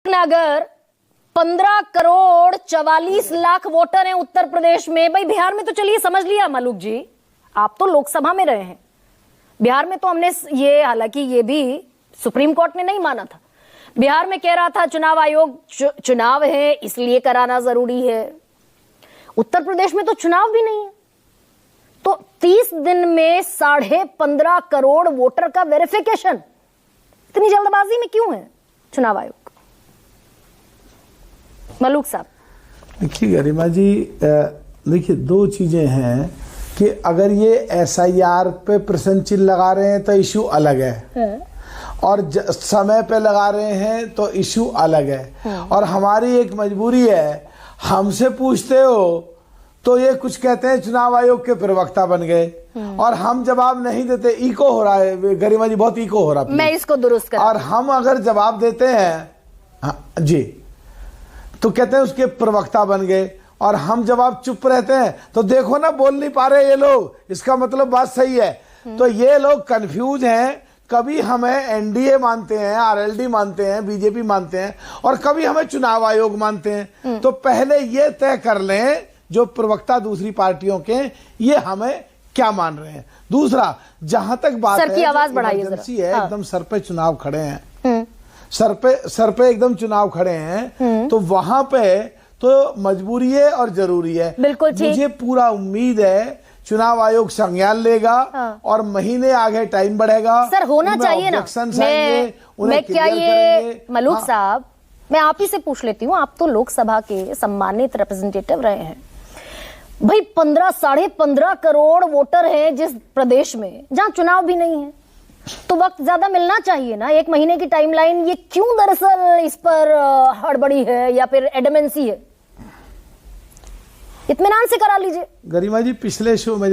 अगर 15 करोड़ 44 लाख वोटर हैं उत्तर प्रदेश में, भाई बिहार में तो चलिए समझ लिया मलूक जी, आप तो लोकसभा में रहे हैं। बिहार में तो हमने ये, हालांकि ये भी सुप्रीम कोर्ट ने नहीं माना था। बिहार में कह रहा था चुनाव आयोग चुनाव है इसलिए कराना जरूरी है। उत्तर प्रदेश में तो चुनाव भी नहीं है, तो 30 दिन में 15.5 करोड़ वोटर का वेरिफिकेशन, इतनी जल्दबाजी में क्यों है चुनाव आयोग? मलूक साहब देखिए गरिमा जी, देखिए दो चीजें हैं कि अगर ये एसआईआर पे प्रश्न चिन्ह लगा रहे हैं तो इशू अलग है, और समय पे लगा रहे हैं तो इशू अलग है। और हमारी एक मजबूरी है, हमसे पूछते हो तो ये कुछ कहते हैं चुनाव आयोग के प्रवक्ता बन गए, और हम जवाब नहीं देते। इको हो रहा है गरिमा जी, बहुत इको हो रहा है, मैं इसको दुरुस्त कर। और हम अगर जवाब देते हैं जी तो कहते हैं उसके प्रवक्ता बन गए, और हम जवाब चुप रहते हैं तो देखो ना बोल नहीं पा रहे ये लोग, इसका मतलब बात सही है। तो ये लोग कंफ्यूज हैं, कभी हमें एनडीए मानते हैं, आरएलडी मानते हैं, बीजेपी मानते हैं, और कभी हमें चुनाव आयोग मानते हैं। तो पहले ये तय कर लें जो प्रवक्ता दूसरी पार्टियों के, ये हमें क्या मान रहे हैं। दूसरा, जहां तक बात सर की आवाज बढ़ाइए है, एकदम सर पे चुनाव खड़े हैं, सर पे एकदम चुनाव खड़े हैं, तो वहां पे तो मजबूरी है और जरूरी है। बिल्कुल ठीक। मुझे पूरा उम्मीद है चुनाव आयोग संज्ञान लेगा, और महीने आगे टाइम बढ़ेगा। सर होना चाहिए ना। मैं क्या ये मलूक साहब, मैं आप ही से पूछ लेती हूँ, आप तो लोकसभा के सम्मानित रिप्रेजेंटेटिव रहे हैं भाई। 15.5 करोड़ वोटर हैं जिस प्रदेश में जहां चुनाव भी नहीं है, तो वक्त ज्यादा मिलना चाहिए ना। 1 महीने की टाइमलाइन, ये क्यों दरअसल इस पर हड़बड़ी है या फिर एडमेंसी है? इत्मीनान से करा लीजिए। गरिमा जी, पिछले शो में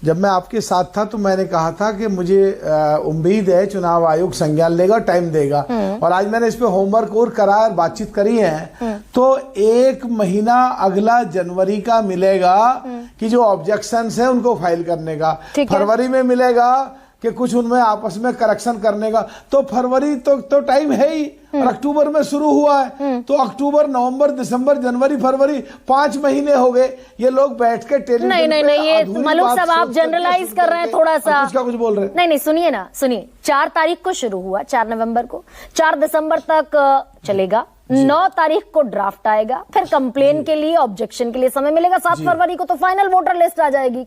जब मैं आपके साथ था तो मैंने कहा था कि मुझे उम्मीद है चुनाव आयोग संज्ञान लेगा, टाइम देगा, और आज मैंने इस पे होमवर्क और करा और बातचीत करी है। तो 1 महीना अगला जनवरी का मिलेगा कि जो ऑब्जेक्शंस है उनको फाइल करने का, फरवरी में मिलेगा कि कुछ उनमें आपस में करेक्शन करने का। तो फरवरी तो टाइम है ही, और अक्टूबर में शुरू हुआ है, तो अक्टूबर, नवंबर, दिसंबर, जनवरी, फरवरी, 5 महीने हो गए। ये लोग बैठ के टेलीविजन नहीं, ये मलूक साहब आप जनरलाइज कर रहे हैं थोड़ा सा। कुछ बोल रहे हैं। नहीं, सुनिए ना, सुनिए। 4 तारीख को शुरू हुआ, 4 नवंबर को, 4 दिसंबर तक चलेगा। 9 तारीख को ड्राफ्ट आएगा, फिर कंप्लेन के लिए, ऑब्जेक्शन के लिए समय मिलेगा। 7 फरवरी को तो फाइनल वोटर लिस्ट आ जाएगी।